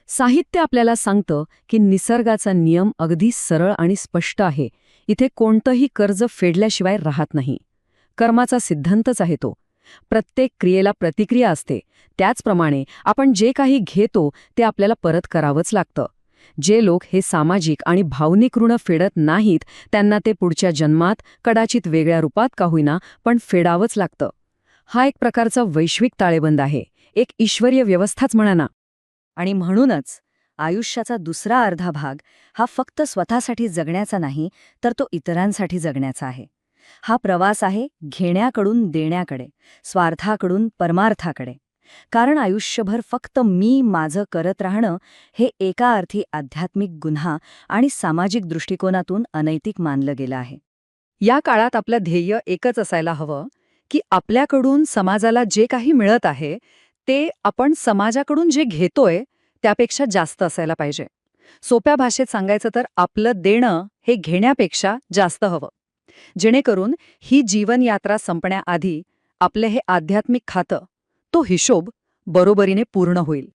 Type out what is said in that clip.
साहित्य आपल्याला सांगतं की निसर्गाचा नियम अगदी सरळ आणि स्पष्ट आहे. इथे कोणतंही कर्ज फेडल्याशिवाय राहत नाही. कर्माचा सिद्धांतच आहे तो. प्रत्येक क्रियेला प्रतिक्रिया असते. त्याचप्रमाणे आपण जे काही घेतो ते आपल्याला परत करावंच लागतं. जे लोक हे सामाजिक आणि भावनिक ऋण फेडत नाहीत त्यांना ते पुढच्या जन्मात कदाचित वेगळ्या रूपात का होईना पण फेडावंच लागतं. हा एक प्रकारचा वैश्विक ताळेबंद आहे. एक ईश्वरीय व्यवस्थाच म्हणा ना. आणि म्हणूनच आयुष्याचा दुसरा अर्धा भाग हा फक्त स्वतःसाठी जगण्याचा नाही, तर तो इतरांसाठी जगण्याचा आहे. हा प्रवास आहे घेण्याकडून देण्याकडे, स्वार्थाकडून परमार्थाकडे. कारण आयुष्यभर फक्त मी माझं करत राहणं हे एका अर्थी आध्यात्मिक गुन्हा आणि सामाजिक दृष्टिकोनातून अनैतिक मानलं गेलं आहे. या काळात आपलं ध्येय एकच असायला हवं की आपल्याकडून समाजाला जे काही मिळत आहे ते आपण समाजाकडून जे घेतोय त्यापेक्षा जास्त असायला पाहिजे. सोप्या भाषेत सांगायचं तर आपलं देणं हे घेण्यापेक्षा जास्त हवं, जेणेकरून ही जीवनयात्रा संपण्याआधी आपलं हे आध्यात्मिक खातं, तो हिशोब बरोबरीने पूर्ण होईल.